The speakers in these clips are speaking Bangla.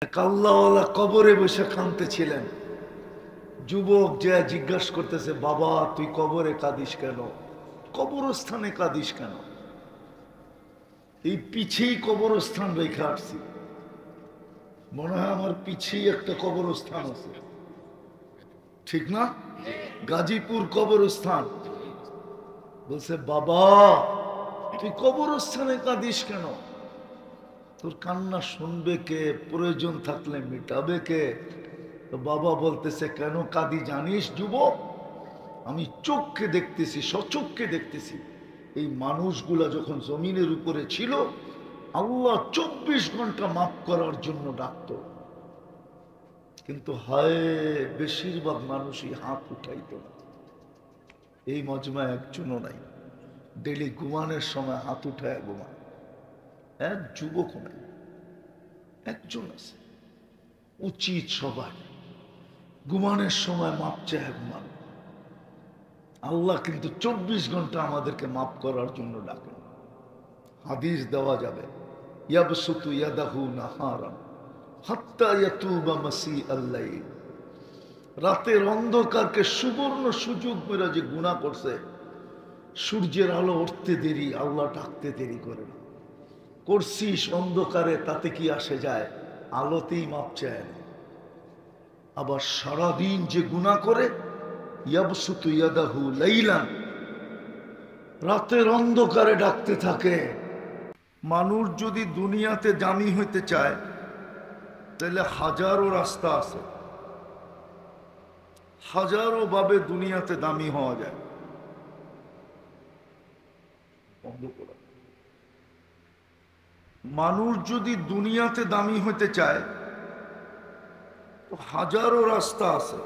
এক আল্লাহওয়ালা কবরে বসে কাঁদতেছিলেন। যুবক যে জিজ্ঞাসা করতেছে, বাবা তুই কবরে কাঁদিস কেন, কবরস্থানে কাঁদিস কেন? এই পিছেই কবরস্থান রেখে আসছি, মনে হয় আমার পিছেই একটা কবরস্থান আছে, ঠিক না? গাজীপুর কবরস্থান। বলছে, বাবা তুই কবরস্থানে কাঁদিস কেন? তোর কান্না শুনবে কে, প্রয়োজন থাকলে মিটাবে কে? তো বাবা বলতেছে, কেন কাঁদি জানিস যুবক? আমি চোখকে দেখতেছি, সচক্ষে দেখতেছি, এই মানুষগুলা যখন জমিনের উপরে ছিল আল্লাহ 24 ঘন্টা মাফ করার জন্য ডাকত, কিন্তু হায় বেশিরভাগ মানুষই হাত উঠাইত না। এই মজমায় একজনও নাই ডেলি ঘুমানোর সময় হাত উঠায় ঘুমান, এক যুবক নাই, একজন আছে। উচিত সবাই ঘুমানোর সময় মাপ চায় ঘুমান। আল্লাহ কিন্তু 24 ঘন্টা আমাদেরকে মাফ করার জন্য ডাকেন। হাদিস দেওয়া যাবে, ইয়াবসুতু ইয়াদাহু নাহারান হাত্তা ইয়াতুবা মাসিআল লাইল। রাতের অন্ধকারকে সুবর্ণ সুযোগ মেরা যে গুনাহ করছে, সূর্যের আলো উঠতে দেরি, আল্লাহ ডাকতে দেরি করে না। করছিস অন্ধকারে, তাতে কি আসে যায়, আলোতেই মাপ চায় না। আবার সারাদিন যে গুনাহ করে, ইয়াবসুতু ইয়াদাহু লাইলান, রাতের অন্ধকারে ডাকতে থাকে। মানুষ যদি দুনিয়াতে দামি হইতে চায় তাহলে হাজারো রাস্তা আছে, হাজারো ভাবে দুনিয়াতে দামি হওয়া যায়। মানুষ যদি দুনিয়াতে দামি হইতে চায় তো হাজারো রাস্তা আছে,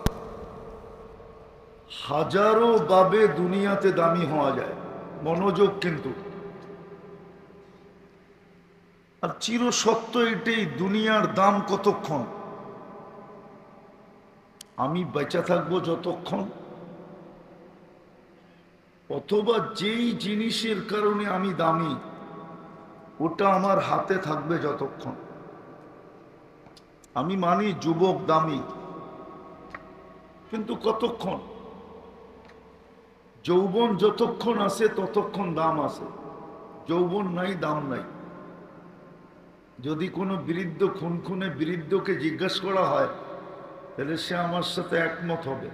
হাজারো ভাবে দুনিয়াতে দামি হওয়া যায়। মনোযোগ কিন্তু, আর চির সত্য এটাই, দুনিয়ার দাম কতক্ষণ? আমি বেঁচে থাকবো যতক্ষণ, অথবা যেই জিনিসের কারণে আমি দামি ওটা আমার হাতে থাকবে যতক্ষণ। আমি মানি যুবক দামি, কিন্তু কতক্ষণ? যৌবন যতক্ষণ আছে ততক্ষণ দাম আছে, যৌবন নাই দাম নাই। যদি কোনো বৃদ্ধ খুনখুনে বৃদ্ধকে জিজ্ঞাসা করা হয় তাহলে সে আমার সাথে একমত হবে।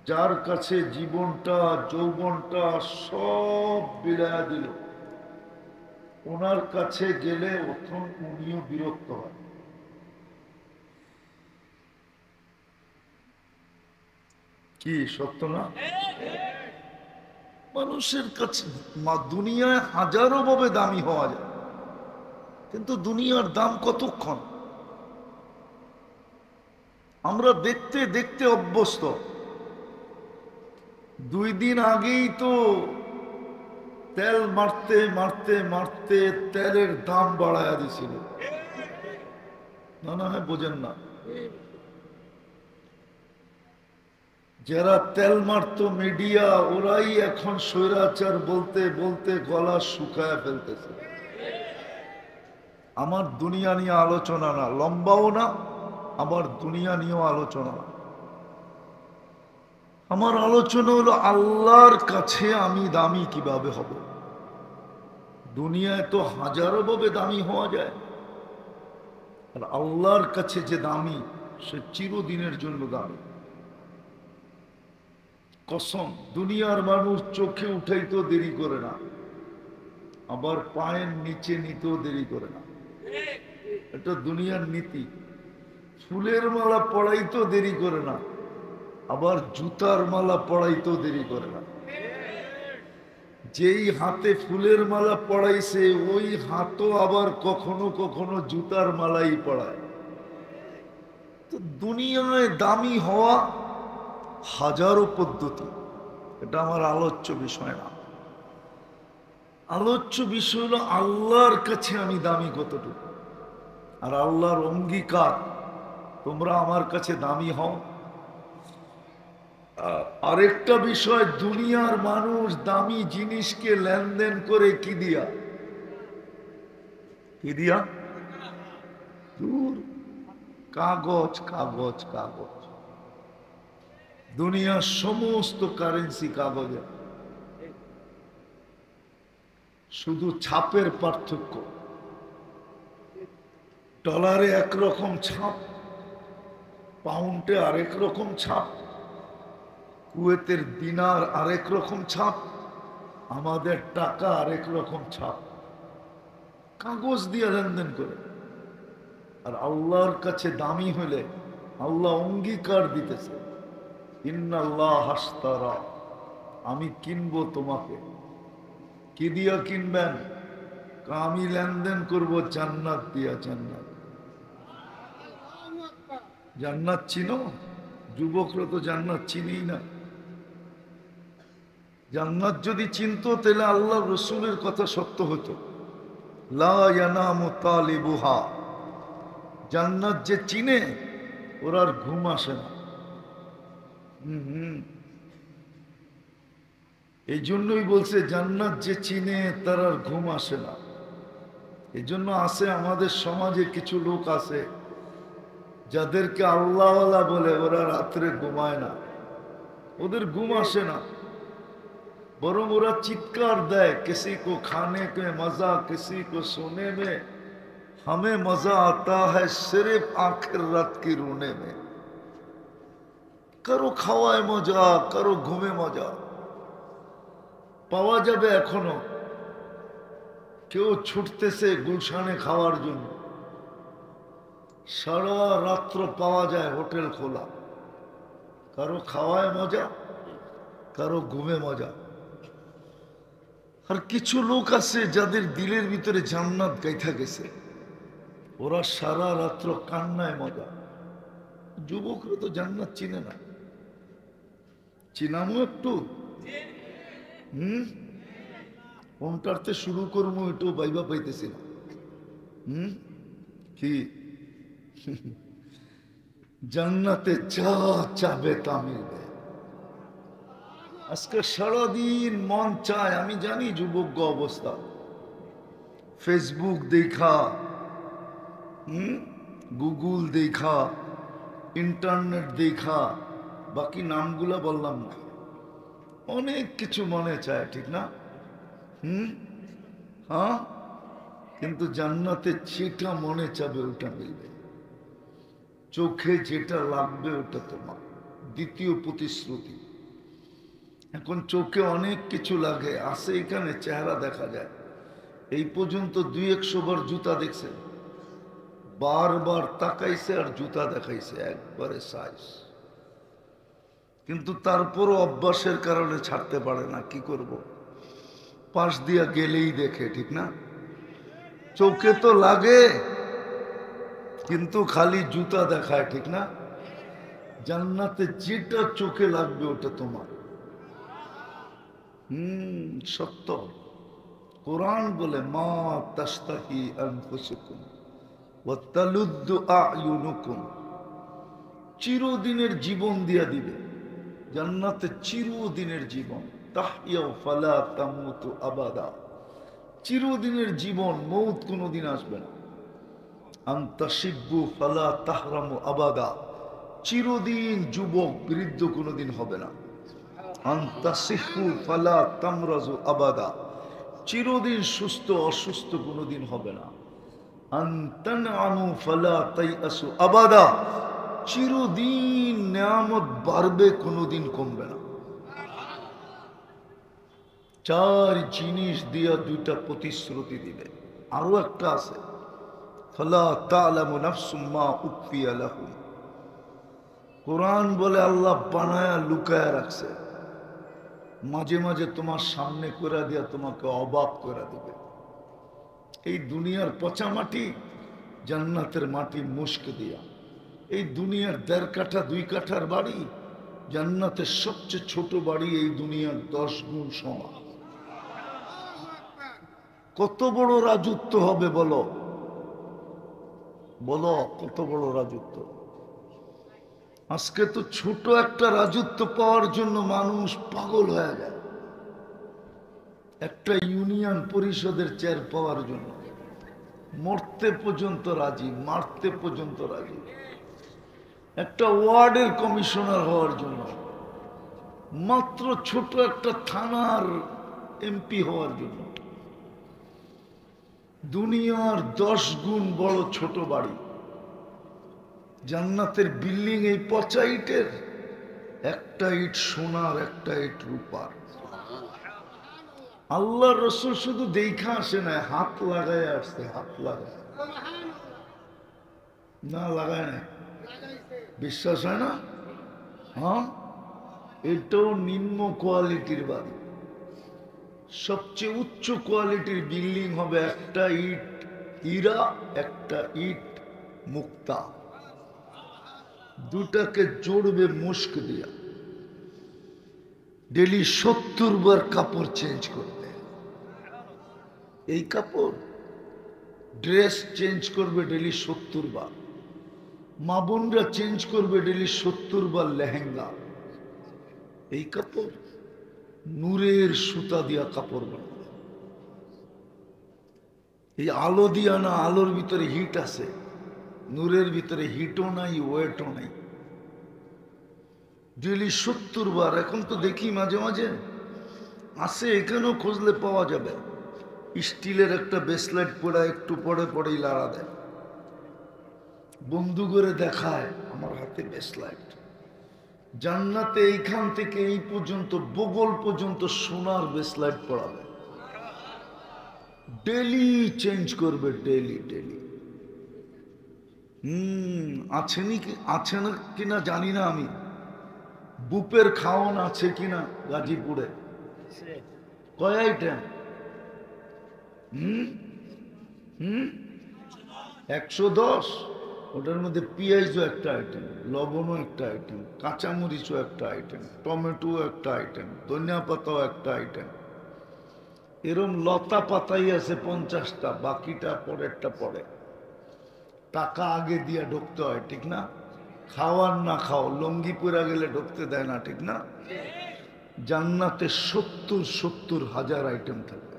যার কাছে জীবনটা যৌবনটা সব বিলায়া দিল, ওনার কাছে গেলে তখন উনিও বিরক্ত হয়। কি সত্য না? মানুষের কাছে দুনিয়ায় হাজারো ভাবে দামি হওয়া যায়, কিন্তু দুনিয়ার দাম কতক্ষণ? আমরা দেখতে দেখতে অভ্যস্ত। 2 দিন আগেই তো তেল মারতে মারতে মারতে তেলের দাম বাড়ায়া দিছিল, না হয় বোঝেন না? যারা তেল মারতো মিডিয়া, ওরাই এখন স্বৈরাচার বলতে বলতে গলা শুকায় ফেলতেছে। আমার দুনিয়া নিয়ে আলোচনা না, লম্বাও না, আমার দুনিয়া নিয়েও আলোচনা না। আমার আলোচনা হলো আল্লাহর কাছে আমি দামি কিভাবে হব। দুনিয়ায় তো হাজারো ভাবে দামি হওয়া যায়, আর আল্লাহর কাছে যে দামি সে চিরদিনের জন্য দামি। কসম, দুনিয়ার মানুষ চোখে উঠাইতেও দেরি করে না, আবার পায়ের নিচে নিতেও দেরি করে না। এটা দুনিয়ার নীতি। ফুলের মালা পড়াইতেও দেরি করে না, আবার জুতার মালা পড়াইতেও দেরি করে না। যেই হাতে ফুলের মালা পড়াইছে ওই হাতও আবার কখনো কখনো জুতার মালাই পড়ায়। তো দুনিয়ায় দামি হওয়া হাজারো পদ্ধতি, এটা আমার আলোচ্য বিষয় না। আলোচ্য বিষয় হলো আল্লাহর কাছে আমি দামি কতটুকু, আর আল্লাহর অঙ্গীকার তোমরা আমার কাছে দামি হও। আরেকটা বিষয়, দুনিয়ার মানুষ দামি জিনিসকে লেনদেন করে কি দিয়া? কি দিয়া? দূর, কাগজ কাগজ কাগজ। দুনিয়ার সমস্ত কারেন্সি কাগজে, শুধু ছাপের পার্থক্য। ডলারে একরকম ছাপ, পাউন্ডে আরেক রকম ছাপ, কুয়েতের দিনার আরেক রকম ছাপ, আমাদের টাকা আরেক রকম ছাপ। কাগজ দিয়ে লেনদেন করে। আর আল্লাহর কাছে দামি হলে আল্লাহ অঙ্গীকার দিতেছে, ইন্নাল্লাহ হাসতারা, আমি কিনবো তোমাকে। কি দিয়া কিনবেন? আমি লেনদেন করব জান্নাত দিয়া। জান্নাত, জান্নাত চিনো? যুবকরা তো জান্নাত চিনেই না। জান্নাত যদি চিনতো তাহলে আল্লাহ রসুলের কথা সত্য হতো। লা ইয়ানামু তালিবুহা, জান্নাত যে চিনে ওর আর ঘুম আসে না। এই জন্যই বলছে জান্নাত যে চিনে তার আর ঘুম আসে না। এই জন্য আছে আমাদের সমাজে কিছু লোক আছে যাদেরকে আল্লাহওয়ালা বলে, ওরা রাত্রে ঘুমায় না, ওদের ঘুম আসে না, বরং ওরা চিৎকার দেয়, কিসি কো খানে কে মজা, কিসি কো সোনে মে, हमें मजा आता है सिर्फ आखिर रात की रोने में। करो खावाए मजा, करो घूमे मजा। পাওয়া যাবে এখনো, কেউ ছুটতেছে গুলশানে খাওয়ার জন্য, সারা রাত্র পাওয়া যায় হোটেল খোলা। কারো খাওয়ায় মজা, কারো ঘুমে মজা। আর কিছু লোক আছে যাদের দিলের ভিতরে জান্নাত গাইথা গেছে, ওরা সারা রাত্র কান্নায় মজা। যুবকরা তো জান্নাত চিনে না। চিনামো একটু? কোনটারতে শুরু করবো একটু বাইবা পাইতেছি না। কি জান্নাতে যা চাবে তা মিলবে। আজকে সারাদিন মন চায়, আমি জানি যুবক অবস্থা, ফেসবুক দেখা, গুগল দেখা, ইন্টারনেট দেখা, বাকি নামগুলা বললাম না, অনেক কিছু মনে চায়, ঠিক না? হ্যাঁ, কিন্তু জান্নাতে যেটা মনে চাবে ওটা মিলবে। চোখে যেটা লাগবে ওটা তোমার। দ্বিতীয় প্রতিশ্রুতি। এখন চোখে অনেক কিছু লাগে, আসে এখানে চেহারা দেখা যায়। এই পর্যন্ত 200 বার জুতা দেখছে, বারবার তাকাইছে আর জুতা দেখাইছে একবারে সাইজ, কিন্তু তারপরও অভ্যাসের কারণে ছাড়তে পারে না। কি করব? পাশ দিয়া গেলেই দেখে, ঠিক না? চোখে তো লাগে কিন্তু খালি জুতা দেখায়, ঠিক না? জান্নাতে যেটা চোখে লাগবে ওটা তোমার। সত্য। কোরআন বলে, মা তাস্তাহি আনফুসুকুম ওয়া তালুদ্দু আ'য়ুনুকুম, চিরদিনের জীবন দিয়া দিবে। জান্নাতে চিরদিনের জীবন। তাহইয়াউ ফালা তামুতু আবাদা, চিরদিনের জীবন, মৌত কোনোদিন আসবে না। আনতাশিব্বু ফালা তাহরামু আবাদা, চিরদিন যুবক, বৃদ্ধ কোনোদিন হবে না। আনতাসিহু ফালা তামরাজু আবাদা, চিরদিন সুস্থ, অসুস্থ কোনোদিন হবে না। আনতানআমু ফালা তাইআসু আবাদা, চিরদিন নিয়ামত বাড়বে, কোনোদিন কমবে না। চার জিনিস দিয়া দুইটা প্রতিশ্রুতি দিবে। আরো একটা আছে, ফালা তা'লামু নাফসুম মা উখফিয়া লাহুম। কোরআন বলে আল্লাহ বানায়া লুকায়া রাখছে, মাঝে মাঝে তোমার সামনে করে দিয়া তোমাকে অবাক করে দিবে। এই দুনিয়ার পচা মাটি, জান্নাতের মাটি মুস্ক দিয়া। এই দুনিয়ার 1.5 কাঠা 2 কাঠার বাড়ি, জান্নাতের সবচেয়ে ছোট বাড়ি এই দুনিয়ার 10 গুণ সমান। কত বড় রাজত্ব হবে বলো, বলো কত বড় রাজত্ব। আজকে তো ছোট একটা রাজত্ব পাওয়ার জন্য মানুষ পাগল হয়ে যায়, একটা ইউনিয়ন পরিষদের চেয়ার পাওয়ার জন্য। মরতে পর্যন্ত রাজি, মারতে পর্যন্ত রাজি, একটা ওয়ার্ডের কমিশনার হওয়ার জন্য, মাত্র ছোট একটা থানার এমপি হওয়ার জন্য। দুনিয়ার 10 গুণ বড় ছোট বাড়ি, জান্নাতের বিল্ডিং এই পচা ইটের, একটা ইট সোনার, একটা ইট রূপার। আল্লাহ রসুল শুধু দেখা আসে না, হাত লাগায় আসছে, হাত লাগায় না, লাগায় না, বিশ্বাস হয় না? হ্যাঁ, এটাও নিম্ন কোয়ালিটির বাড়ি। সবচেয়ে উচ্চ কোয়ালিটির বিল্ডিং হবে একটা ইট হীরা, একটা ইট মুক্তা, দুটাকে জোড়বে মুস্ক দিয়া। ডেলি 70 বার কাপড় চেঞ্জ করবে। এই কাপড় ড্রেস চেঞ্জ করবে ডেলি 70 বার। মা বোনরা চেঞ্জ করবে ডেলি 70 বার লেহেঙ্গা। এই কাপড় নূরের সুতা দিয়া কাপড় বানাবে। এই আলো দিয়া না, আলোর ভিতরে হিট আছে, নূরের ভিতরে হিটও নাই, ওয়েটও নাই। ডেলি 70 বার। এখন তো দেখি মাঝে মাঝে আছে, এখানেও খুঁজলে পাওয়া যাবে, স্টিলের একটা ব্রেসলেট পরে একটু পরে পরেই লাড়া দেয়, বন্ধু করে দেখায় আমার হাতে ব্রেসলেট। জান্নাতে এইখান থেকে এই পর্যন্ত, বগল পর্যন্ত সোনার ব্রেসলেট পরাবে, ডেলি চেঞ্জ করবে, ডেলি ডেলি। আছে না কিনা জানি না আমি, বুপের খাওয়ান আছে কিনা গাজীপুরে? কয় আইটেম? 110। ওটার মধ্যে পেঁয়াজও একটা আইটেম, লবণও একটা আইটেম, কাঁচামরিচও একটা আইটেম, টমেটো একটা আইটেম, ধনিয়া পাতাও একটা আইটেম। এরম লতা পাতাই আছে 50টা, বাকিটা পরেরটা পরে। টাকা আগে দিয়ে ঢুকতে হয়, ঠিক না? খাওয়ার না খাও, লঙ্গি পরা গেলে ঢুকতে দেয় না, ঠিক না? জান্নাতে 70 হাজার আইটেম থাকবে।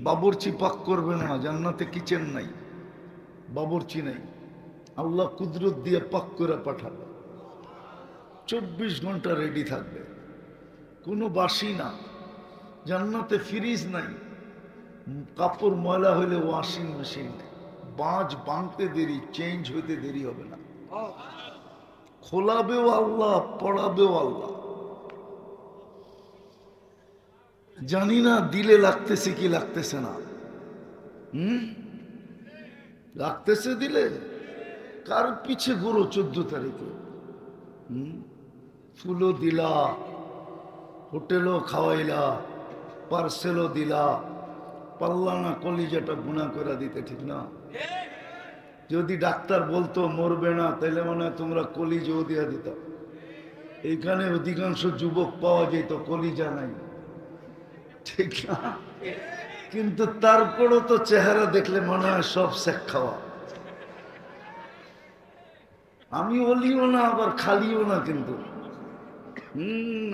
বাবুর্চি পাক করবে না, জান্নাতে কিচেন নাই, বাবুর্চি নাই, আল্লাহ কুদরত দিয়ে পাক করে পাঠাবে। 24 ঘন্টা রেডি থাকবে, কোনো বাসি না। জান্নাতে ফ্রিজ নাই, কাপড় ময়লা হইলে ওয়াশিং মেশিন নেই, বাঁচ বাঁধতে দেরি, চেঞ্জ হইতে দেরি হবে না। খোলাবেও আল্লাহ, পড়াবেও আল্লাহ। জানি না দিলে লাগতেছে কি লাগতেছে না। লাগতেছে দিলে? কার পিছে ঘুরো 14 তারিখে? ফুলও দিলা, হোটেলও খাওয়াইলা, পার্সেলও দিলা, পাল্লা না কলিজাটা গুণা করে দিতে, ঠিক না? যদি ডাক্তার বলতো মরবে না, তাহলে মনে হয় তোমরা কলিজাও দিয়া দিত। এইখানে অধিকাংশ যুবক পাওয়া যেত কলিজা নাই, ঠিক না? কিন্তু তারপরও তো চেহারা দেখলে মনে হয় সব শেখ খাওয়া। আমি অলিও না আবার খালিও না, কিন্তু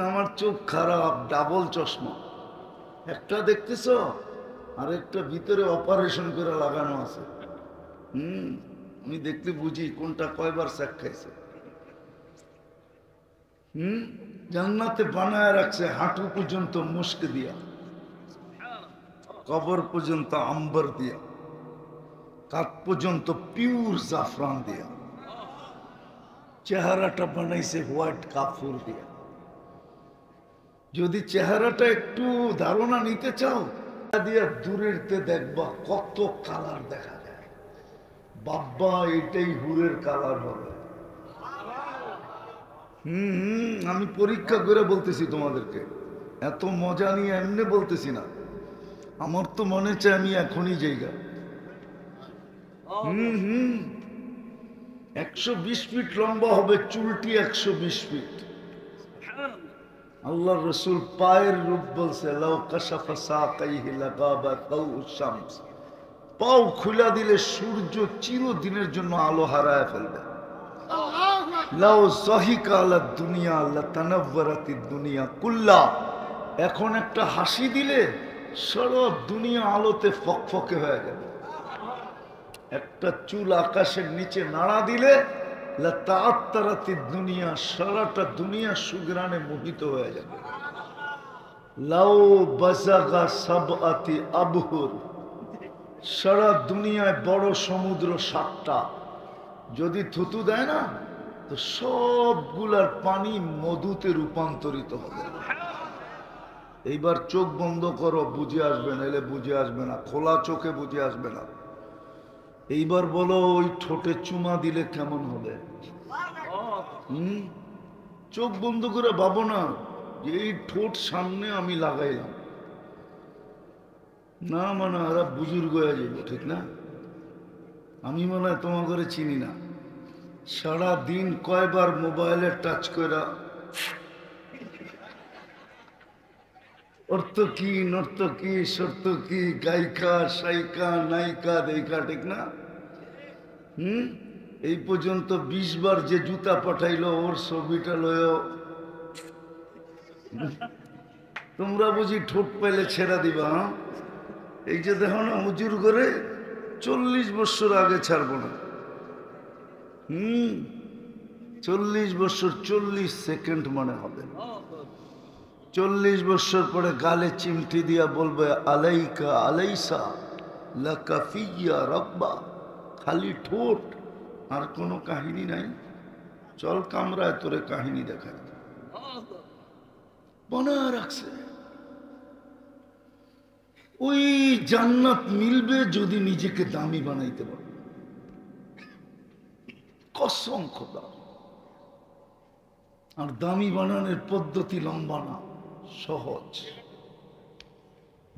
আমার চোখ খারাপ, ডাবল চশমা, একটা দেখতেছ আর একটা ভিতরে অপারেশন করে লাগানো আছে। আমি দেখতে বুঝি কোনটা কয়বার শেখ খাইছে। জান্নাতে বানায় রাখছে হাঁটু পর্যন্ত মুস্ক দিয়া, কবর পর্যন্ত আম্বর দিয়া, কাত পর্যন্ত পিওর জাফরান দিয়া, চেহারাটা বানাইছে হোয়াইট কাপড় দিয়া। যদি চেহারাটা একটু ধারণা নিতে চাও, দিয়া দূরেরতে দেখবা কত কালার দেখা যায়। বাবা, এটাই হুরের কালার হবে। আমি পরীক্ষা করে বলতেছি তোমাদেরকে, এত মজা নিয়ে এমনি বলতেছি না। আমার তো মনে চায় আমি এখনই জায়গা। 120 ফিট লম্বা হবে, চুলটি 120 ফিট। আল্লাহ রসুল পায়ের রূপ বলছে, লাউ কাশাফা সাকাইহি লাগাবা দাউশ শামস, পাও খুলা দিলে সূর্য চিরদিনের জন্য আলো হারায় ফেলবে। লাউ যাহিকা আলা দুনিয়া লাতানাওয়ারাতিদ দুনিয়া কুল্লা, এখন একটা হাসি দিলে সারা দুনিয়া আলোতে ফকফকে হয়ে গেল। একটা চুল আকাশের নিচে নাড়া দিলে লাতাআত্তারাতি দুনিয়া, সারাটা দুনিয়া সুগ্রানে মোহিত হয়ে যাবে। লাউ বাজাগা সাবআতি আবহুর, সারা দুনিয়ায় বড় সমুদ্র 7টা যদি থুতু দেয় না তো সবগুলার পানি মধুতে রূপান্তরিত হবে। এইবার চোখ বন্ধ করো, বুঝে আসবে না, এলে বুঝে আসবে না, খোলা চোখে বুঝে আসবে না। এইবার বলো ওই ঠোঁটে চুমা দিলে কেমন হবে? চোখ বন্ধ করে ভাবো না যে এই ঠোঁট সামনে আমি লাগাইলাম না, মানে ওরা বুজুর্গ হয়ে যাবে, ঠিক না? আমি মনে হয় তোমার ঘরে চিনি না, সারা দিন কয়বার মোবাইলে টাচ করা অর্থ কি নর্ত কি শর্ত কি গায়িকা সাইকা নায়িকা দেখা, ঠিক না? এই পর্যন্ত 20 বার যে জুতা পাঠাইলো ওর ছবিটা লয়। তোমরা বুঝি ঠোঁট পাইলে ছেড়া দিবা? এই যে দেখো না হুজুর করে 40 বছর আগে ছাড়বো না। 40 বছর 40 সেকেন্ড মনে হবে। 40 বছর পরে গালে চিমটি দিয়া বলবে আলাইকা আলাইসা লাকা ফিয়া রাব্বা। খালি ঠোঁট, আর কোনো কাহিনী নাই। চল কামরায় তোরে কাহিনী দেখাই। বনা রাখছে ওই জান্নাত মিলবে যদি নিজেকে দামি বানাইতে পারো। কসম খোদা। আর দামি বানানোর পদ্ধতি লম্বা না, সহজ।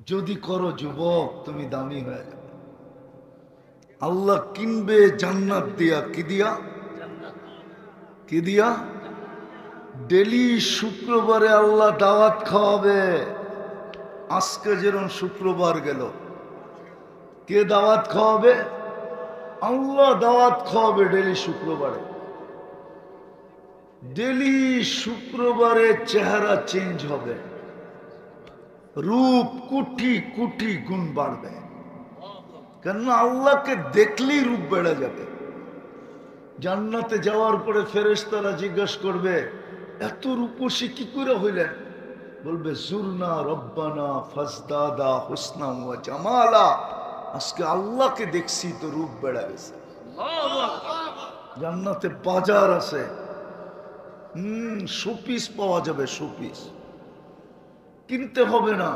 যদি করো যুবক, তুমি দামি হয়ে যাবে। আল্লাহ কিনবে জান্নাত দিয়া। কি দিয়া? কি দিয়া? ডেলি শুক্রবারে আল্লাহ দাওয়াত খাওয়াবে। আজকে যেরকম শুক্রবার গেল, কে দাওয়াত খাওয়াবে? আল্লাহ দাওয়াত খাওয়াবে ডেলি শুক্রবারে। ডেলি শুক্রবারে চেহারা চেঞ্জ হবে, রূপ কোটি কোটি গুণ বাড়বে। কেননা আল্লাহকে দেখলেই রূপ বেড়ে যাবে। জান্নাতে যাওয়ার পরে ফেরেশতারা জিজ্ঞাসা করবে এত রূপসী কি করে হইলেন? বলবে জুরনা রব্বানা ফাজদাদা হুসনা ওয়া জামালা। আজকে আল্লাহকে দেখছি তো রূপ বেড়ে গেছে। জান্নাতে বাজার আছে, শোপিস পাওয়া যাবে, শোপিস কিনতে হবে না।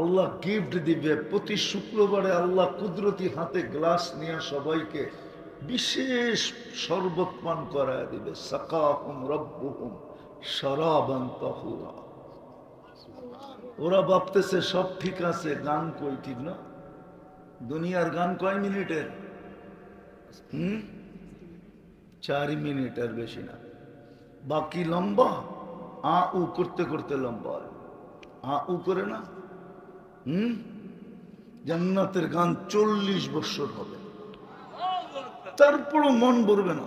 আল্লাহ গিফট দিবে। প্রতি শুক্রবারে আল্লাহ কুদরতি হাতে গ্লাস নিয়ে সবাইকে বিশেষ শরবত পান করায় দিবে। সাকাহুম রব্বুহুম শারাবান তাহুরা। ওরা ভাবতেছে সব ঠিক আছে, গান কই? ঠিক না? দুনিয়ার গান কয় মিনিটের? 4 মিনিট, আর বেশি না। বাকি লম্বা, আ উ করতে করতে লম্বা হয়। আ উ করে না। জান্নাতের গান 40 বছর হবে, তারপরও মন ভরবে না।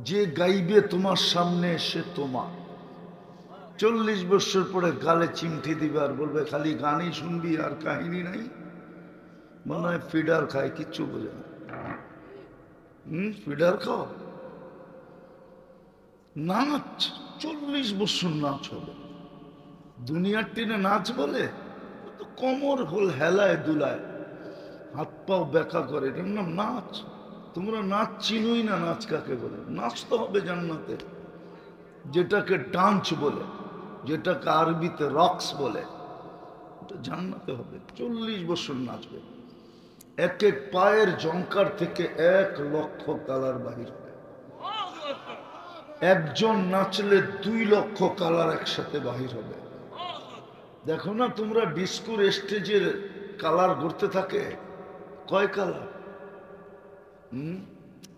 যে গাইবে তোমার সামনে সে তোমার। 40 বছর পরে গালে চিমটি দিবে আর বলবে খালি গানই শুনবি আর কাহিনী নাই। মনে হয় ফিডার খায়, কিচ্ছু বোঝে না। ফিডার খাও। নাচ 40 বছর নাচ হবে। দুনিয়ার টিনে নাচ বলে তো কোমর হোল হেলায় দুলায়, হাত পাও ব্যাকা করে, এটার নাম নাচ? তোমরা নাচ চিনোই না, নাচ কাকে বলে। নাচ তো হবে জান্নাতে, যেটাকে ডান্স বলে, যেটাকে আরবিতে রক্স বলে, এটা জান্নাতে হবে। 40 বছর নাচবে। এক এক পায়ের জঙ্কার থেকে 1 লক্ষ কালার বাহির হবে। একজন নাচলে 2 লক্ষ কালার একসাথে বাহির হবে। দেখো না তোমরা ডিস্কোর স্টেজের কালার ঘুরতে থাকে, কয় কালার?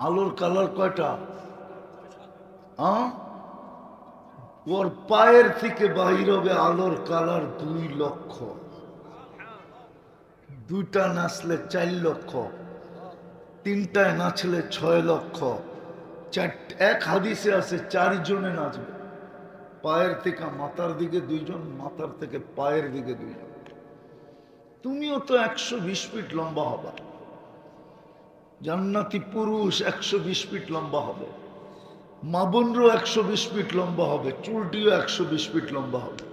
আলোর কালার কয়টা? ওর পায়ের থেকে বাহির হবে আলোর কালার 2 লক্ষ। 2টা নাচলে 4 লক্ষ, 3টায় নাচলে 6 লক্ষ। এক হাদিসে আছে 4 জনে নাচবে, পায়ের থেকে মাথার দিকে দুইজন, মাথার থেকে পায়ের দিকে দুইজন। তুমিও তো 120 ফিট লম্বা হবা, জান্নাতি পুরুষ 120 ফিট লম্বা হবে, মা বোনরও 120 ফিট লম্বা হবে, চুলটিও 120 ফিট লম্বা হবে,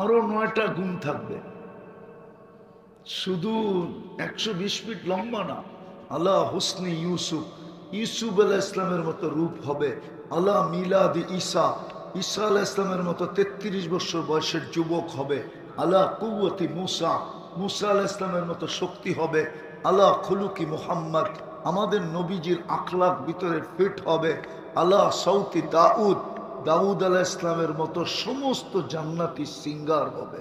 আরো 9টা গুণ থাকবে। শুধু 120 ফিট লম্বা না, আলা হুসনি ইউসুফ, ইউসুফ আলাইহিস ইসলামের মতো রূপ হবে। আলা মিলাদি ঈসা, ঈসা আলাইহিস ইসলামের মতো 33 বছর বয়সের যুবক হবে। আলা কুওয়াতি মুসা, মুসা আলাইহিস ইসলামের মতো শক্তি হবে। আলা খুলুকি মুহাম্মদ, আমাদের নবীজির আখলাক ভিতরে ফিট হবে। আলা সাউতি দাউদ, দাউদ আলাইহিস ইসলামের মতো সমস্ত জান্নাতি সিঙ্গার হবে।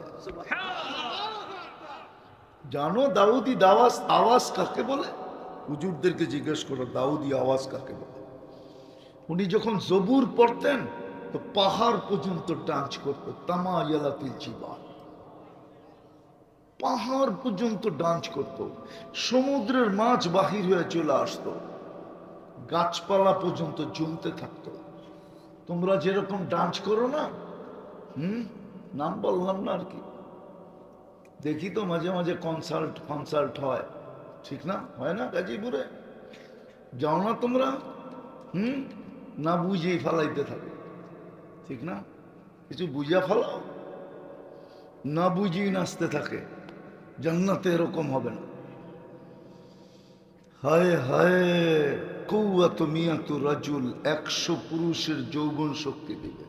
জানো দাউদি আওয়াজ কাকে বলে? হুজুরদেরকে জিজ্ঞেস করো দাউদি আওয়াজ কাকে বলে। উনি যখন জবুর পড়তেন তো পাহাড় পর্যন্ত ডান্স করতো, তামায়ালাতিল জিবাল, পাহাড় পর্যন্ত ডান্স করত, সমুদ্রের মাছ বাহির হয়ে চলে আসতো, গাছপালা পর্যন্ত জমতে থাকতো। তোমরা যেরকম ডান্স করো না, নাম বললাম না আর কি, দেখি তো মাঝে মাঝে কনসার্ট হয়, ঠিক না? হয় না? গাজীপুরে যাও না তোমরা? না বুঝেই ফালাইতে থাকে, ঠিক না? কিছু বুঝা ফালাও, না বুঝেই নাচতে থাকে। জান্নাতে এরকম হবে না। হায় হায়, কওয়াত মিয়াতু রাজুল, 100 পুরুষের যৌবন শক্তি দিবে।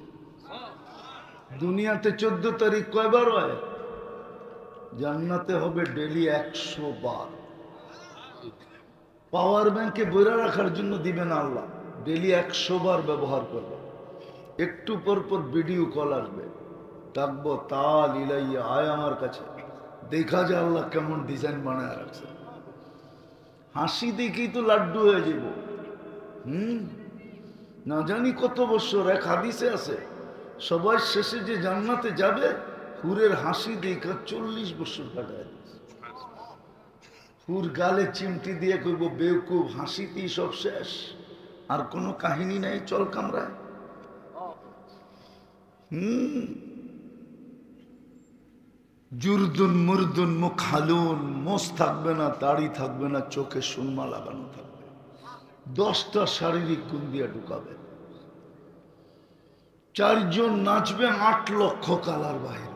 দুনিয়াতে 14 তারিখ কয়বার হয়? জান্নাতে হবে ডেলি 100 বার। পাওয়ার ব্যাংকে বইরা রাখার জন্য দিবেন আল্লাহ, ডেলি 100 বার ব্যবহার করবে। একটু পর পর ভিডিও কল আসবে, ডাকবো তাল ইলাইয়া, আয় আমার কাছে, দেখা যায় আল্লাহ কেমন ডিজাইন বানায় রাখছে। হাসি দেখেই তো লাড্ডু হয়ে যাব। না জানি কত বছর। এক হাদিসে আছে, সবার শেষে যে জান্নাতে যাবে হুরের হাসি দেখা 40 বছর কাটায়। হুর গালে চিমটি দিয়ে কইব বেউকুব, হাসিতেই সব শেষ, আর কোনো কাহিনী নাই, চল কামরায়। জুরদুন মুরদুন মুখ হালুন, মোষ থাকবে না, দাড়ি থাকবে না, চোখে সুরমা লাগানো থাকবে, 10টা শারীরিক গুণ দিয়ে ঢুকাবে। 4 জন নাচবে, 8 লক্ষ কালার বাহির,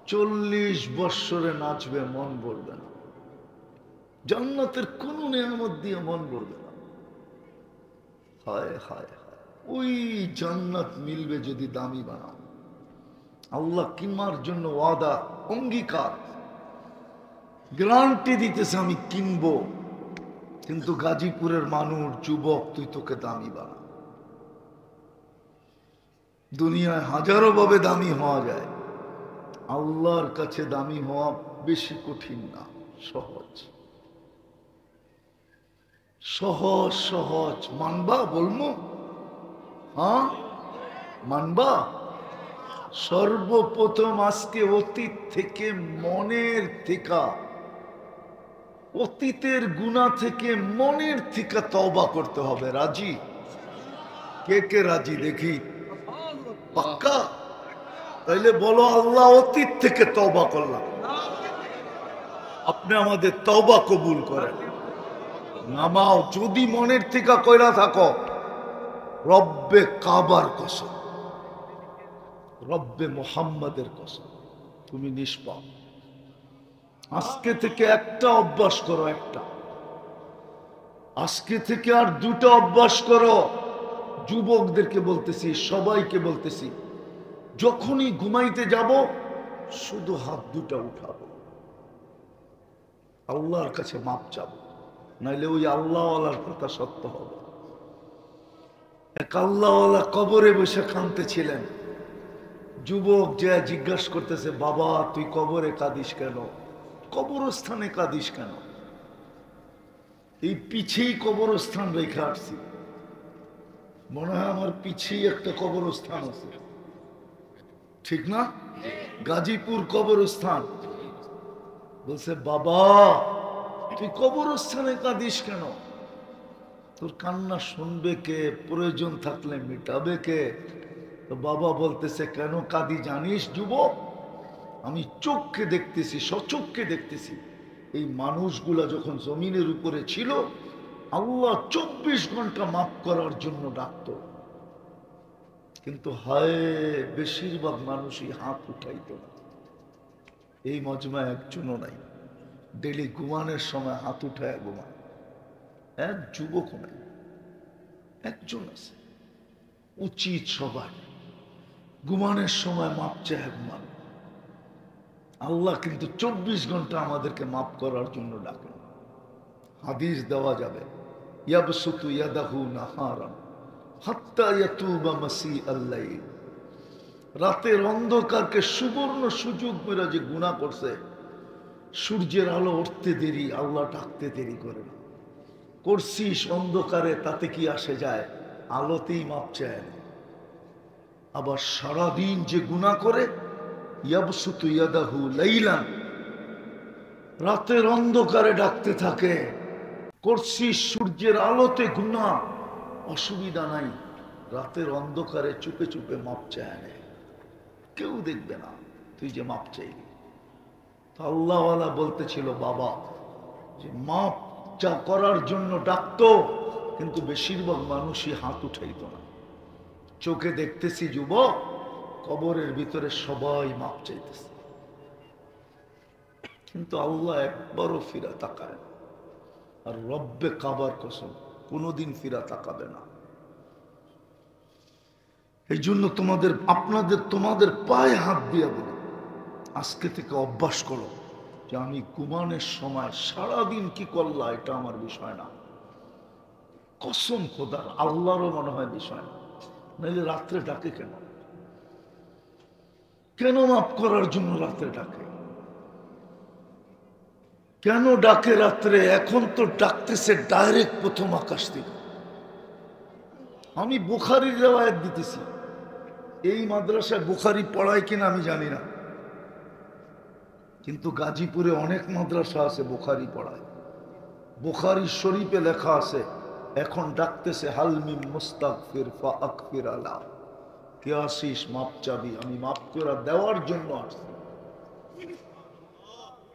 40 বৎসরে নাচবে, মন ভরবে না। জান্নাতের কোন নিয়ামত দিয়ে মন ভরবে না। হায় হায় হায়, ওই জান্নাত মিলবে যদি দামি বানাও। আল্লাহ কিনার জন্য ওয়াদা, অঙ্গীকার, গ্যারান্টি দিতেছে আমি কিনবো, কিন্তু গাজীপুরের মানুষ, যুবক, তুই তোকে দামি বানা। দুনিয়ায় হাজারো ভাবে দামি হওয়া যায়, আল্লাহর কাছে দামি হওয়া বেশি কঠিন না, সহজ সহজ সহজ। মানবা? বলবো হ্যাঁ মানবা? সর্বপ্রথম আজকে অতীত থেকে, মনের থেকে, অতীতের গুনাহ থেকে মনের থেকে তওবা করতে হবে। রাজি? কে কে রাজি দেখি? পাক্কা? তাইলে বলো আল্লাহ অতীত থেকে তওবা করলাম, আপনি আমাদের তওবা কবুল করেন। নামাও যদি মনের থেকে কইরা থাকো, রব্বে কাবার কসম, রব্বে মুহাম্মাদের কসম, তুমি নিষ্পাপ। আজকে থেকে একটা অভ্যাস করো, একটা, আজকে থেকে আর 2টা অভ্যাস করো। যুবকদেরকে বলতেছি, সবাইকে বলতেছি, যখনই ঘুমাইতে যাব শুধু হাত 2টা উঠাবো, আল্লাহর কাছে মাপ চাবো, নাইলে ওই আল্লাহওয়ালার কথা সত্য হবে। এক আল্লাহওয়ালা কবরে বসে কাঁদতেছিলেন। যুবক যে জিজ্ঞাসা করতেছে, বাবা তুই কবরে কাঁদিস কেন? কবরস্থানে কাঁদিস কেন? এই পিছেই কবরস্থান রেখে আসছি, মনে হয় আমার পিছেই একটা কবরস্থান আছে, ঠিক না? গাজীপুর কবরস্থান। বলছে বাবা তুই কবরস্থানে কাঁদিস কেন? তোর কান্না শুনবে কে? প্রয়োজন থাকলে মিটাবে কে? তো বাবা বলতেছে, কেন কাঁদি জানিস যুবক? আমি চোখকে দেখতেছি, সচক্ষে দেখতেছি, এই মানুষগুলা যখন জমিনের উপরে ছিল, আল্লাহ 24 ঘন্টা মাফ করার জন্য ডাকত, কিন্তু হায় বেশিরভাগ মানুষই হাত উঠাইত না। এই মজমায় একজনও নাই ডেলি ঘুমানোর সময় হাত উঠায় ঘুমায়, এক যুবক নাই, একজন আছে। উচিত সবার ঘুমানোর সময় মাপ চায় ঘুমান। আল্লাহ কিন্তু 24 ঘন্টা আমাদেরকে মাফ করার জন্য ডাকেন। হাদিস দেওয়া যাবে, ইয়াবসুতু ইয়াদাহু নাহারান হাত্তা ইয়াতুবা মাসিআল লাইল। রাতের অন্ধকারকে সুবর্ণ সুযোগ মেরা যে গুনাহ করছে, সূর্যের আলো উঠতে দেরি, আল্লাহ ডাকতে দেরি করে না। করছিস অন্ধকারে, তাতে কি আসে যায়, আলোতেই মাপ চায় না। আবার সারাদিন যে গুনাহ করে, ইয়াবসুতু ইয়াদাহু লাইলান, রাতের অন্ধকারে ডাকতে থাকে। করছিস সূর্যের আলোতে গুনাহ, অসুবিধা নাই, রাতের অন্ধকারে চুপে চুপে মাপ চায় না, কেউ দেখবে না তুই যে মাপ চাইলি। তো আল্লাহওয়ালা বলতেছিল বাবা যে মাপ চা করার জন্য ডাকতো, কিন্তু বেশিরভাগ মানুষই হাত উঠাইত না। চোখে দেখতেছি যুবক, কবরের ভিতরে সবাই মাপ চাইতেছে, কিন্তু আল্লাহ একবারও ফিরা তাকায় না। আর রব্বে কাবার কসম, কোনোদিন ফিরা তাকাবে না। এই জন্য তোমাদের পায়ে হাত দিয়ে বলি, আজকে থেকে অভ্যাস করো যে আমি ঘুমানোর সময় সারাদিন কি করলা এটা আমার বিষয় না। কসম খোদার, আল্লাহরও মনে হয় বিষয় না। নাইলে রাত্রে ডাকে কেন? কেন মাফ করার জন্য রাত্রে ডাকে? কেন ডাকে রাত্রে? এখন তো ডাকতেছে ডাইরেক্ট প্রথম আকাশ থেকে। আমি বুখারীর রিওয়ায়াত দিতেছি, এই মাদ্রাসায় বুখারী পড়ায় কিনা আমি জানি না, কিন্তু গাজীপুরে অনেক মাদ্রাসা আছে বুখারী পড়ায়। বুখারী শরীফে লেখা আছে, এখন ডাকতেছে হালমিম মুস্তাগফির ফাআগফির আলা, কে আসিস মাপ চাবি, আমি মাপ করে দেওয়ার জন্য আসছি।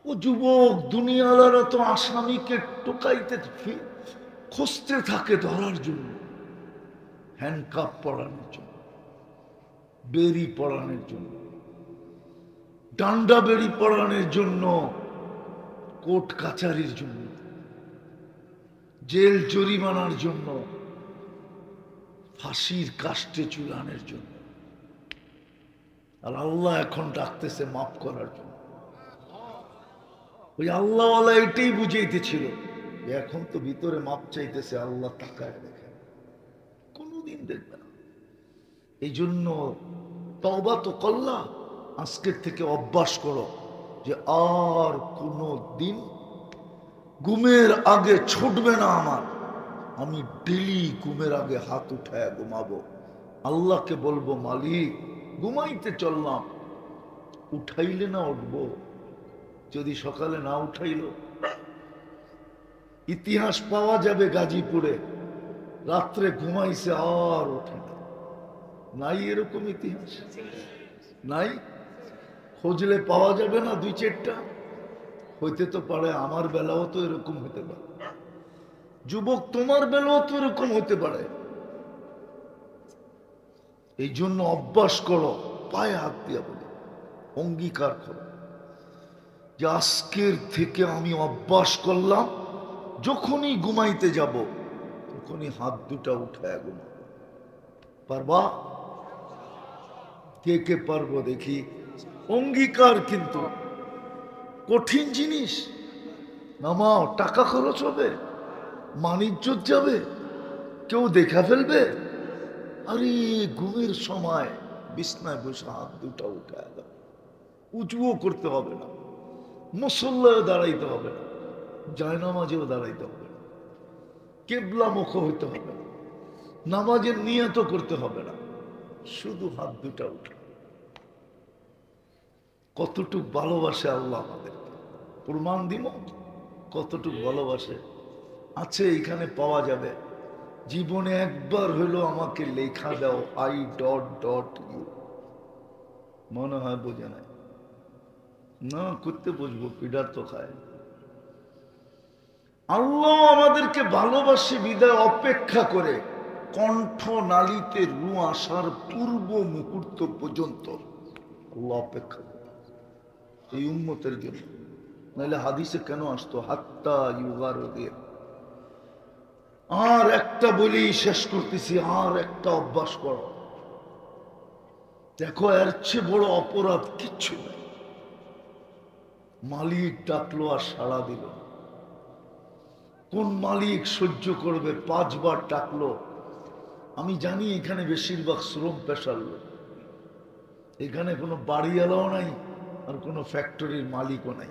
ও যুবক, দুনিয়ালারা তো আসামিকে টোকাইতে খুঁজতে থাকে ধরার জন্য, হ্যান্ডকাপ পরানোর জন্য, বেরি পরানোর জন্য, ডান্ডা বেরি পরানোর জন্য, কোর্ট কাচারির জন্য, জেল জরিমানার জন্য, ফাঁসির কাস্টে চুলানোর জন্য। আর আল্লাহ এখন ডাকতেছে মাফ করার জন্য। ওই আল্লাহওয়ালা এটাই বুঝাইতেছিল যে এখন তো ভিতরে মাপ চাইতেছে, আল্লাহ তাকায় দেখে, কোনদিন দেখবে না। এই জন্য তওবা তো করলা, আজকের থেকে অভ্যাস করো যে আর কোনো দিন ঘুমের আগে ছুটবে না আমার। আমি ডেলি ঘুমের আগে হাত উঠায় ঘুমাবো, আল্লাহকে বলবো মালিক ঘুমাইতে চললাম, উঠাইলে না উঠবো, যদি সকালে না উঠাইল। ইতিহাস পাওয়া যাবে গাজীপুরে, রাত্রে ঘুমাইছে আর ওঠে না। নাই এরকম ইতিহাস? নাই? খুঁজলে পাওয়া যাবে না? 2-4টা হইতে তো পারে। আমার বেলাও তো এরকম হতে পারে, যুবক তোমার বেলাও তো এরকম হতে পারে। এই জন্য অভ্যাস করো, পায়ে হাত দিয়ে বলো, অঙ্গীকার করো যে আজকের থেকে আমি অভ্যাস করলাম, যখনই ঘুমাইতে যাব তখনই হাত দুটা উঠায় ঘুমাবো। পারবা? কে কে পারবো দেখি? অঙ্গীকার কিন্তু কঠিন জিনিস। নামাও, টাকা খরচ হবে, মানিজ্জত যাবে, কেউ দেখা ফেলবে। আরে ঘুমের সময় বিছনায় বসে হাত দুটা উঠায় দাও, উঁচুও করতে হবে না, মুসল্লায় দাঁড়াইতে হবে না, জায়নামাজেও দাঁড়াইতে হবে না, কেবলা মুখ হইতে হবে না, নামাজের নিয়ত করতে হবে না, শুধু হাত দুটা উঠে। কতটুক ভালোবাসে আল্লাহ আমাদেরকে, প্রমাণ দিব কতটুক ভালোবাসে। আছে এখানে পাওয়া যাবে, জীবনে একবার হলো আমাকে লেখা দাও আই ডট ডট ইউ। মনে হয় বোঝে নাই, না করতে বুঝবো, পিডার তো খায়। আল্লাহ আমাদেরকে ভালোবাসে বিদায় অপেক্ষা করে কণ্ঠ নালীতে রু আসার পূর্ব মুহূর্ত পর্যন্ত আল্লাহ অপেক্ষা করে এই উম্মতের জন্য। নাহলে হাদিসে কেন আসতো হাত্তা ইউগার। আর একটা বলেই শেষ করতেছি, আর একটা অভ্যাস করো। দেখো এর চেয়ে বড় অপরাধ কিচ্ছু নাই। মালিক ডাকলো আর সাড়া দিল। কোন মালিক সহ্য করবে? 5 বার ডাকলো। আমি জানি এখানে বেশিরভাগ শ্রম পেশার লোক, এখানে কোনো বাড়িওয়ালাও নাই আর কোনো ফ্যাক্টরির মালিকও নাই।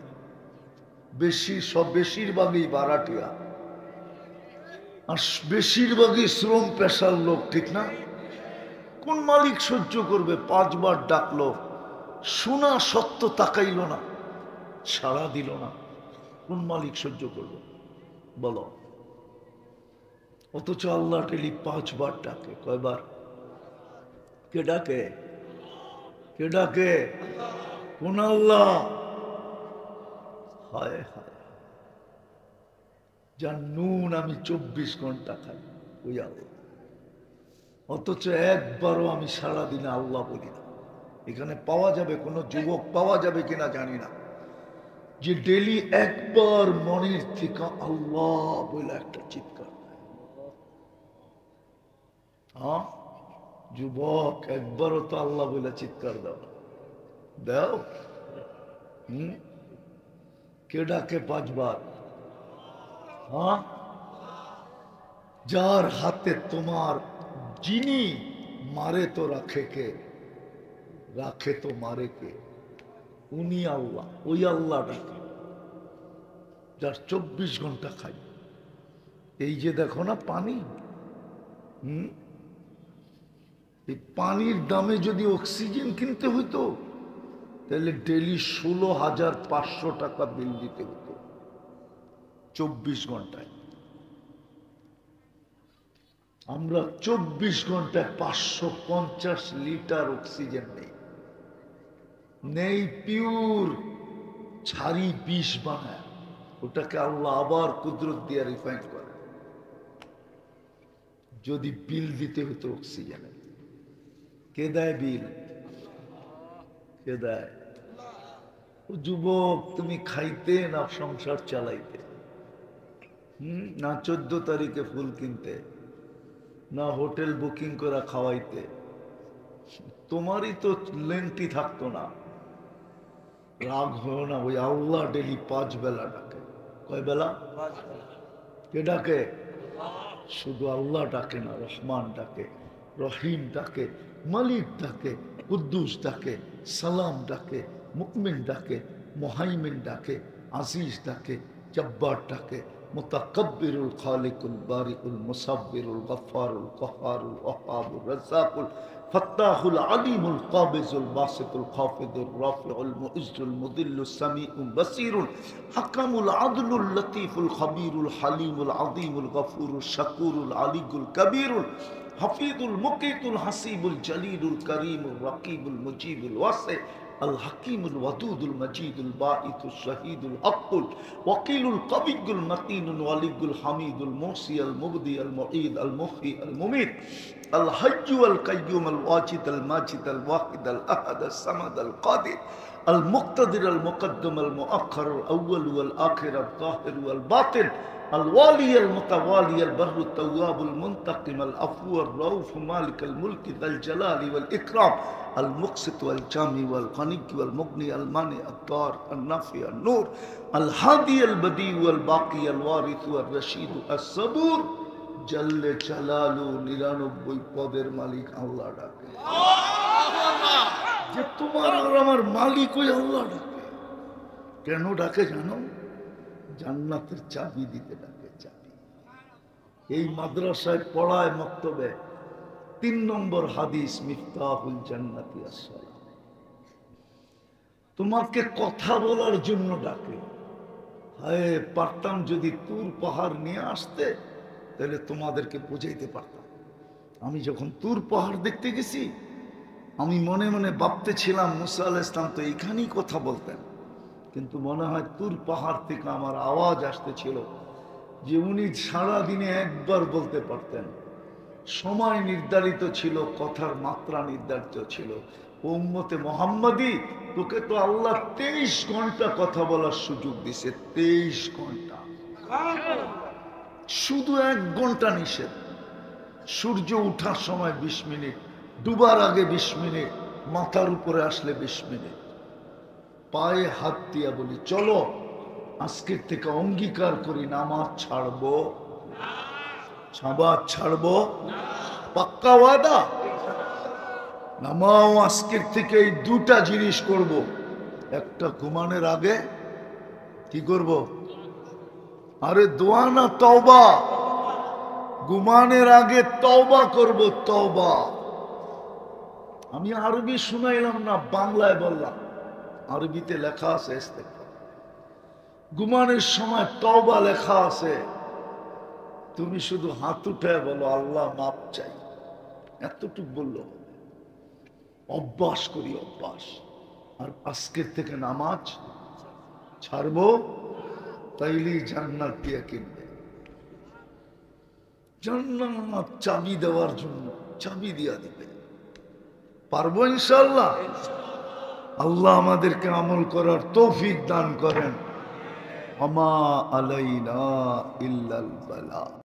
বেশিরভাগই ভাড়াটিয়া আর বেশিরভাগই শ্রম পেশার লোক, ঠিক না? কোন মালিক সহ্য করবে? 5 বার ডাকলো, শোনা সত্য তাকাইল না, সাড়া দিল না। কোন মালিক সহ্য করবে বলো? অথচ আল্লাহ টেলি 5 বার ডাকে। কয়বার? কে ডাকে? কে ডাকে? কোন আল্লাহ? হায় হায়, যার নুন আমি 24 ঘন্টা খাই ওই আল্লাহ। অথচ একবারও আমি সারা দিনে আল্লাহ বলি না। এখানে পাওয়া যাবে, কোনো যুবক পাওয়া যাবে কিনা জানি না, যে ডেলি একবার মনের থেকে আল্লাহ বলে একটা চিৎকার। হ্যাঁ যুবক, একবারও তো আল্লাহ বলে চিৎকার দাও, দাও। কে ডাকে 5 বার? হ্যাঁ, যার হাতে তোমার, যিনি মারে তো রাখে কে, রাখে তো মারে কে? উনি আল্লাহ। ওই আল্লাহ ডাকে যার 24 ঘন্টা খাই। এই যে দেখো না পানি, এই পানির দামে যদি অক্সিজেন কিনতে হইতো তাহলে ডেলি 16,500 টাকা বিল দিতে হতো 24 ঘন্টায়। আমরা 24 ঘন্টায় 550 লিটার অক্সিজেন নেই, নেই পিওর, ছাড়ি বিষ বানায়, ওটাকে আল্লাহ আবার কুদরত দিয়ে রিফাইন করে। যদি বিল দিতে হতো অক্সিজেনের, কে দেয় বিল? কে দেয়? ও যুবক, তুমি খাইতে না সংসার চালাইতে? না 14 তারিখে ফুল কিনতে, না হোটেল বুকিং করে খাওয়াইতে? তোমারই তো লেন্টি থাকতো না। রাগ হও না, ওই আল্লাহ ডেলি 5 বেলা ডাকে। কয় বেলা? 5 বেলা। কে ডাকে? শুধু আল্লাহ ডাকে না, রহমান ডাকে, রহিম ডাকে, মালিক ডাকে, কুদ্দুস ডাকে, সালাম ডাকে, মুকমিন ডাকে, মুহাইমিন ডাকে, আজিজ ডাকে, জব্বার ডাকে, মুতাকাব্বিরুল খালিকুল বারিকুল মুসাব্বিরুল গফফারুল কহ্হারুল ওয়াহ্হাবুর রাজ্জাকুল ফাত্তাহুল আলিমুল কাবিজুল বাসিতুল খাফিদুর রাফিউল মুইজ্জুল মুদিল্লুস সামিউল বাসীরুল হাকামুল আদলুল লতীফুল খবীরুল হালিমুল আযীমুল গফুরুল শাকুরুল আলিয়ুল কবীরুল হাফিজুল মুকিতুল হাসিবুল জলিলুল করিমুল রকিবুল মুজিবুল ওয়াসি الحكيم الودود المجيد الباعث الشهيد الحق الوكيل القوي المتين الولي الحميد المحصي المبدي المعيد المحيي المميت الحي والقيوم الواجد الماجد الواحد الأحد الصمد القادر المقتدر المقدم المؤخر الأول والآخر الظاهر والباطن الوالي المتوالي البر التواب المنتقم العفو الرؤوف مالك الملك ذا الجلال والإكرام المقسط والجامع والغني والمغني المانع الضار النافع النور الهادي البديع والباقي الوارث والرشيد الصبور جل جلاله 99 পদের মালিক আল্লাহ ডাকে। যে তোমার আর আমার মালিক ওই আল্লাহ ডাকে। কেন ডাকে জানো? জান্নাতের চাবি দিতে ডাকে, চাবি। এই মাদ্রাসায় পড়ায় মক্তবে 3 নম্বর হাদিস মিফতাহুল জান্নাতি আসসালাম। তোমাকে কথা বলার জন্য ডাকে। হায় পারতাম যদি তুর পাহাড় নিয়ে আসতে, তাহলে তোমাদেরকে বুঝাইতে পারতাম। আমি যখন তুর পাহাড় দেখতে গেছি, আমি মনে মনে ভাবতেছিলাম মুসা আলাইহিস সালাম তো এইখানেই কথা বলতেন, কিন্তু মনে হয় তুর পাহাড় থেকে আমার আওয়াজ আসতেছিল যে উনি সারাদিনে একবার বলতে পারতেন। সময় নির্ধারিত ছিল, কথার মাত্রা নির্ধারিত ছিল। উম্মতে মোহাম্মদী, তোকে তো আল্লাহ 23 ঘন্টা কথা বলার সুযোগ দিছে। 23 ঘন্টা, শুধু 1 ঘন্টা নিষেধ। সূর্য উঠার সময় 20 মিনিট, ডুবার আগে 20 মিনিট, মাথার উপরে আসলে 20 মিনিট। পায়ে হাত দিয়া বলি, চলো আজকের থেকে অঙ্গীকার করি নামাজ ছাড়বো, সাবাত ছাড়বো, পাক্কা ওয়াদা। নামাও আজকের থেকে এই 2টা জিনিস করব। একটা ঘুমানোর আগে কি করব? আরে দোয়া না, তওবা। ঘুমানোর আগে তওবা করব, তওবা। আমি আরবি শুনাইলাম না, বাংলায় বললাম। আরবিতে লেখা আছে ইস্তেগফার। ঘুমানোর সময় তওবা লেখা আছে। তুমি শুধু হাত উঠায় বলো আল্লাহ মাপ চাই, এতটুকু বললো। অভ্যাস করি, অভ্যাস। আর আজকের থেকে নামাজ ছাড়বো, তাইলেই জান্নাত দিয়ে কিনবে। জান্নাত চাবি দেওয়ার জন্য চাবি দিয়া দিবে। পারবো ইনশাআল্লাহ। আল্লাহ আমাদেরকে আমল করার তৌফিক দান করেন। আমা আলাইনা ইল্লাল বালা।